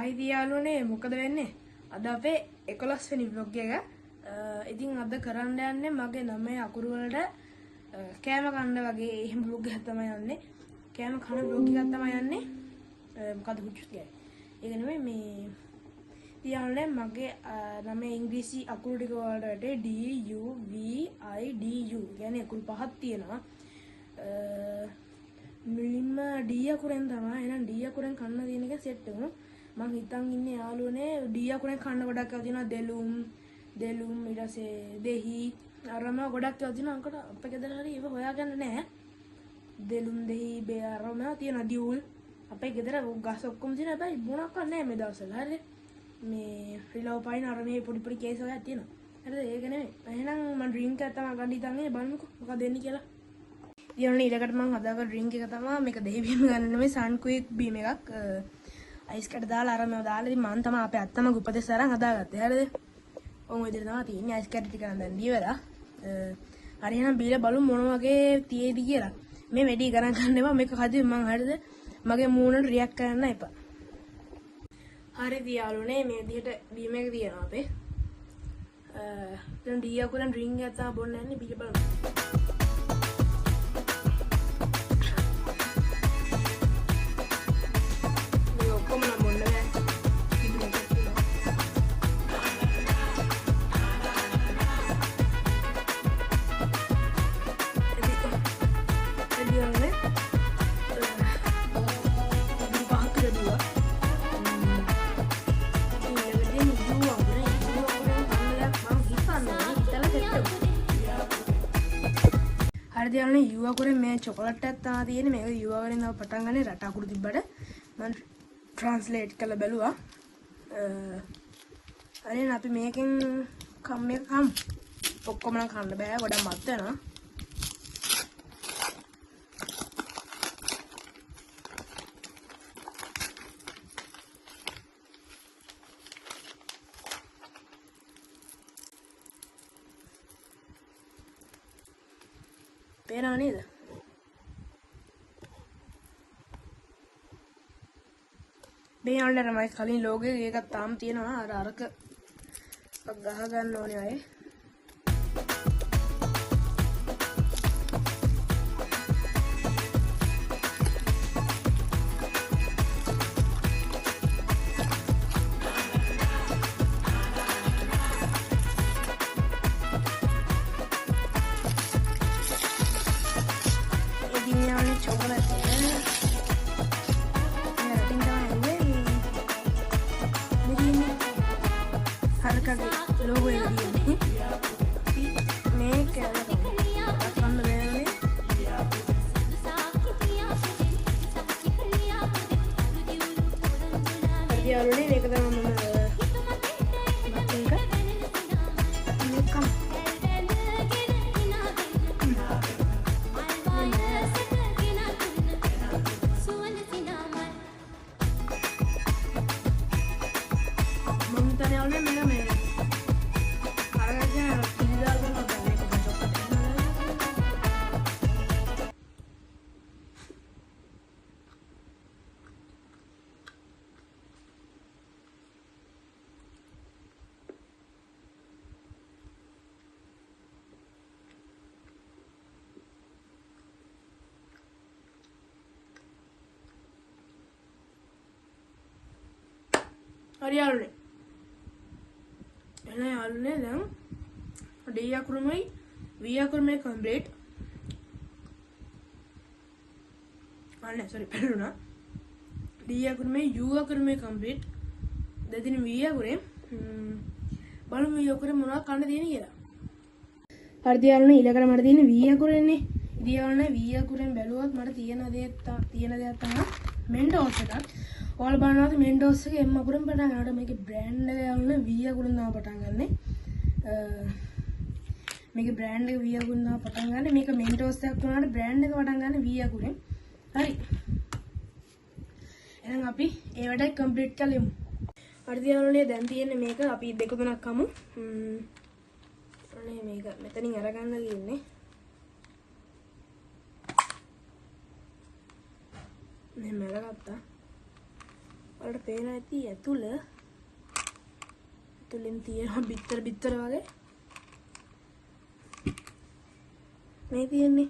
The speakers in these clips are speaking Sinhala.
හයි දියාලුනේ මොකද වෙන්නේ? අද අපේ 11 වෙනි vlog එක. ඉතින් අද කරන්න යන්නේ මගේ 9 අකුරු වලට කෑම කන්න වගේ එහෙම vlog එකක් තමයි යන්නේ. කෑම කන vlog එකක් තමයි යන්නේ. මොකද හුච්චු කියන්නේ. ඒක නෙමෙයි මේ තියන්නේ මගේ 9 ඉංග්‍රීසි අකුරු ටික වලට D U V I D U කියන්නේ අකුරු පහක් තියෙනවා. මුලින්ම D අකුරෙන් තමයි එහෙනම් D අකුරෙන් කන්න තියෙන එක සෙට් වෙනවා. මම හිතන් ඉන්නේ යාළුවනේ D අකුරෙන් කන්න ගොඩක් ඒවා තියෙනවා දෙලුම් ඊට පස්සේ දෙහි අරම ගොඩක් ඒවා තියෙනවා. අංකට අපේ ගෙදර හරි ඒව හොයාගන්න නැහැ. දෙලුම් දෙහි බේ අරම තියෙනවා දියුල් අපේ ගෙදර ගස් ඔක්කොම තියෙනවා. හැබැයි මොනක්වත් නැහැ මේ දවස්වල. හරිද? මේ රිලව් පයින් අර මේ පොඩි පොඩි කේස් වගේ තියෙනවා. හරිද? ඒක නෙමෙයි. එහෙනම් මම ඩ්‍රින්ක් එකක් තමයි ගන්න හිතන් ඉන්නේ. බලමුකෝ මොකක්ද දෙන්නේ කියලා. ඊළඟ ඊළඟට මම හදාගන්න ඩ්‍රින්ක් එක තමයි මේක දෙහි බීම ගන්න නෙමෙයි සන්ක්වික් බීම එකක්. අයිස් කැට දාලා අර මේව දාලා ඉතින් මම තමයි අපේ අත්තමගේ උපදෙස් අරන් හදාගත්තේ. හරිද? ඔය විදිහට තමයි තියෙන්නේ. අයිස් කැට ටික නම් දැන් දීවලා. හරි එහෙනම් බීලා බලමු මොන වගේ තියෙයිද කියලා. මේ වැඩි ගණන් ගන්න එපා. මේක හදින් මම හරිද? මගේ මූණට රියැක්ට් කරන්න එපා. හරි දියාලුනේ මේ විදිහට බීම එක තියෙනවා අපේ. දැන් ඩී අකුරෙන් ඩ්‍රින්ක් එකක් තමයි බොන්න යන්නේ. බීලා බලමු. හරි දියාලුනේ U අකුරෙන් මේ චොකලට් එකක් තමයි තියෙන්නේ. මේක U අකුරෙන් තමයි පටන් ගන්නේ. රට අකුරු තිබ්බට මම ට්‍රාන්ස්ලේට් කරලා බැලුවා. හරි අපි මේකෙන් කම් ඔක්කොම නම් කන්න බෑ. ගොඩක් මත් වෙනවා. පේනව නේද? මේ ආන්ලර් මයි කලින් ලෝගෝ එකක් තාම තියෙනවා. අරක ගහ ගන්න ඕනේ අය. logo yang ini මේක අකන්න බෑනේ හරියන්නේ මේක තමයි මම හරි යාළුවනේ එහෙනම් යාළුවනේ දැන් D අකුරුමයි V අකුරුමයි කම්ප්ලීට් sorry පෙරුණා D අකුරුමයි U අකුරුමයි කම්ප්ලීට් දෙදින V අකුරේ බලමු V අකුරේ මොනවද කන්න තියෙන්නේ කියලා හරි යාළුවනේ ඊළඟට මට තියෙන්නේ V අකුරේනේ ඉතින් යාළුවනේ V අකුරෙන් බැලුවොත් මට තියෙන දෙයක් තමයි මෙන්ඩෝස් එකක් ඔයාලා බලනවාද මෙන්ඩෝස් එකේ M අකුරෙන් පටන් ගන්නකොට මේකේ බ්‍රෑන්ඩ් එක යන්නේ V අකුරෙන් තමයි පටන් ගන්නෙ. මේකේ බ්‍රෑන්ඩ් එක V අකුරෙන් තමයි පටන් ගන්නෙ. මේක මෙන්ඩෝස් එකක් වුණාට බ්‍රෑන්ඩ් එක පටන් ගන්නෙ V අකුරෙන්. හරි. එහෙනම් අපි ඒ වැඩේ කම්ප්ලීට් කරමු. හරි දියාලුනේ දැන් තියෙන්නේ මේක අපි දෙක තුනක් කමු. අනේ මේක මෙතනින් අරගන්න තියෙන්නේ. මෙහෙම අරගත්තා. ඔයාලට පේනවා ඇති ඇතුලෙන් තියෙනවා බිත්තර වගේ. මේ තියෙන්නේ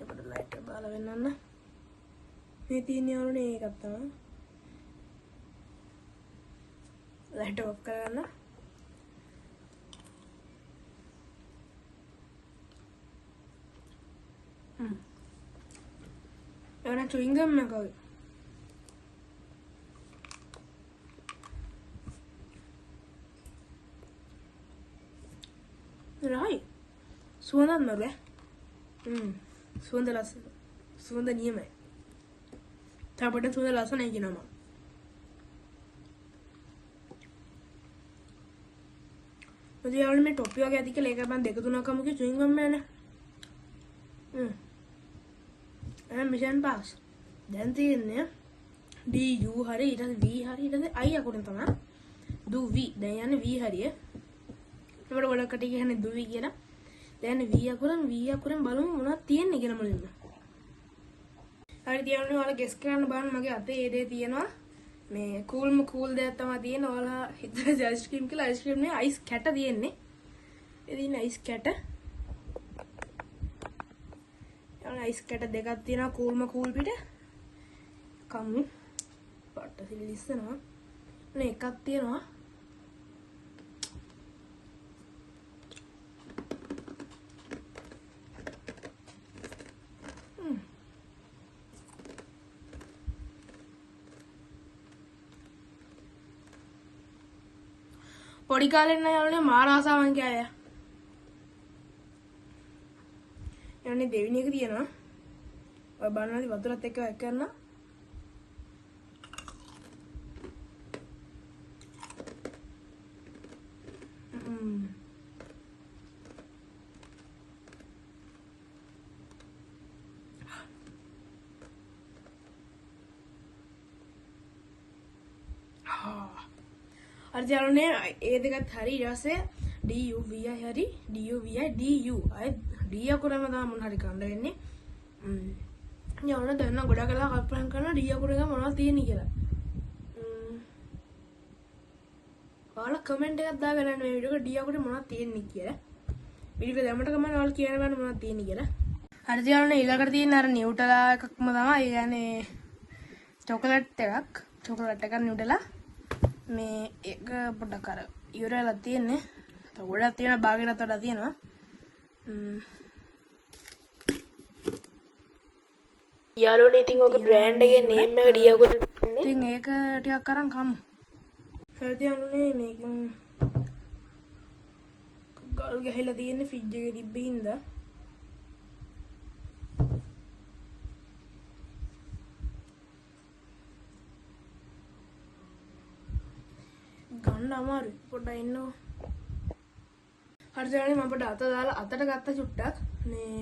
අපිට ලයිට් එක බාලා වෙන්නන්න. මේ තියෙන්නේ යාළුවනේ ඒකක් තමයි. ලයිට් එක ඔෆ් කරගන්න. එවන chewing gum එකක් වගේ. right. සුවඳක් නෑ. සුවඳ ලස්සන. සුවඳ නියමයි. තාපට සුවඳ ලස්සනයි කියනවා. මම යාළුවනේ මේ ටොපි වගේ ඇති කියලා ඒක මම 2-3ක් අමුකේ chewing gum යන්නේ. Mission pass. දැන් තියෙන්නේ DU හරි ඊට පස්සේ V හරි ඊට පස්සේ I අකුරෙන් තමයි. දු V. දැන් යන්නේ V හරිය. ඒකට ගොඩකට කියන්නේ දු V කියලා. දැන් V අකුරෙන් බලමු මොනවද තියෙන්නේ කියලා මුලින්ම. හරි තියන්නේ ඔයාලා ගෙස් කරන්න බලන්න මගේ අතේ ඒ දේ තියෙනවා. මේ කූල් දෙයක් තමයි තියෙන්නේ. ඔයාලා හිතන්නේ අයිස්ක්‍රීම් කියලා. අයිස්ක්‍රීම් නේ අයිස් කැට තියෙන්නේ. ඒ දින අයිස් කැට. අයිස් කැට දෙකක් තියෙනවා කූල් පිට. කමු. පට්ට සිලිස්සනවා. මේ එකක් තියෙනවා. පොඩි කාලේ නම් යාළුවනේ මාර ආසාවෙන් කෑවා. යන්නේ දෙවෙනි එක තියෙනවා. ඔය බනනාලි වතුරත් එක්ක වැක් කරනවා. හරි යාළුවනේ ඒ දෙකත් හරි ඊට පස්සේ DU VI හරි DU VI DU අය D අකුරම තමයි මොන හරි කන්න වෙන්නේ. යාළුවනේ දැන් නම් ගොඩක් කළා කල්පනා කරනවා D අකුරක මොනවද තියෙන්නේ කියලා. ඔයාලා කමෙන්ට් එකක් දාගන්න මේ වීඩියෝ එක D අකුරේ මොනවද තියෙන්නේ කියලා. වීඩියෝ එක දැම්මට කමන්න ඔයාලා කියන්න ගන්න මොනවද තියෙන්නේ කියලා. හරි යාළුවනේ ඊළඟට තියෙන අර නිව්ටලා එකක්ම තමයි. ඒ කියන්නේ චොකලට් එකක් නිව්ටලා. මේ එක පොඩ්ඩක් අර ඉවර වෙලා තියෙන්නේ. තව ගොඩක් තියෙනවා භාගයකට වඩා තියෙනවා. යාළුවනේ ඉතින් ඔක බ්‍රෑන්ඩ් එකේ නේම් එක ඩියාගොට ඉන්නේ. ඉතින් ඒක ටිකක් අරන් කමු. හරිද යාළුවනේ මේකෙන් ගල් ගහලා තියෙන්නේ ෆ්‍රිජ් එකේ තිබ්බින්ද. ගන්න අමාරුයි. පොඩ්ඩක් ඉන්නකො. හරිද යාළුවනේ මම පොඩ්ඩක් අත දාලා අතට ගත්ත චුට්ටක් මේ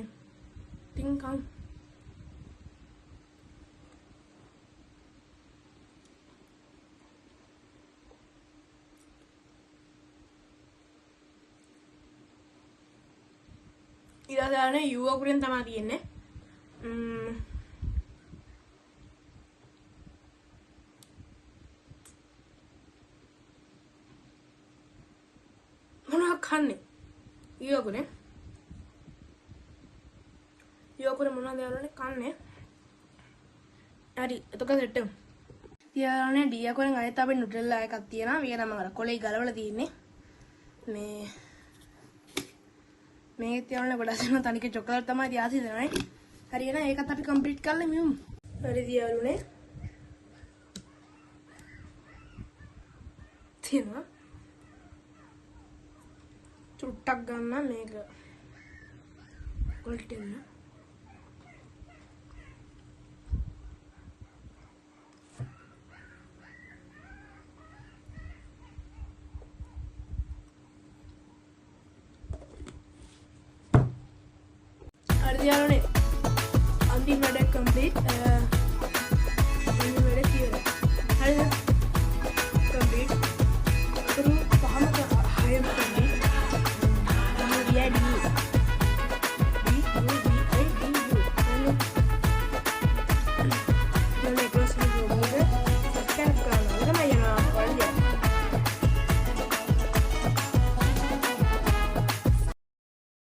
ඉතින් කම් ඊළඟට U අකුරෙන් තමයි තියෙන්නේ. මොනවක් කන්නේ? U අකුරෙන් මොනවද යාළුවනේ කන්නේ? හරි එතකොට සෙට් වෙමු. යාළුවනේ D අකුරෙන් අයත් අපේ නුටෙල්ලා එකක් තියෙනවා. මේක තමයි අර කොලේ ගලවලා තියෙන්නේ. මේක තියන්න ගොඩක් දෙනා තනිකේ චොකලට් තමයි තියාසි දෙනයි. හරි එහෙනම් ඒකත් අපි කම්ප්ලීට් කරලා මියමු. හරි යාළුවනේ. තියෙනවා. චුට්ටක් ගන්න මේක. කොල්ට් එක. හරි යාළුවනේ. අන්තිම වැඩ කම්ප්ලීට්.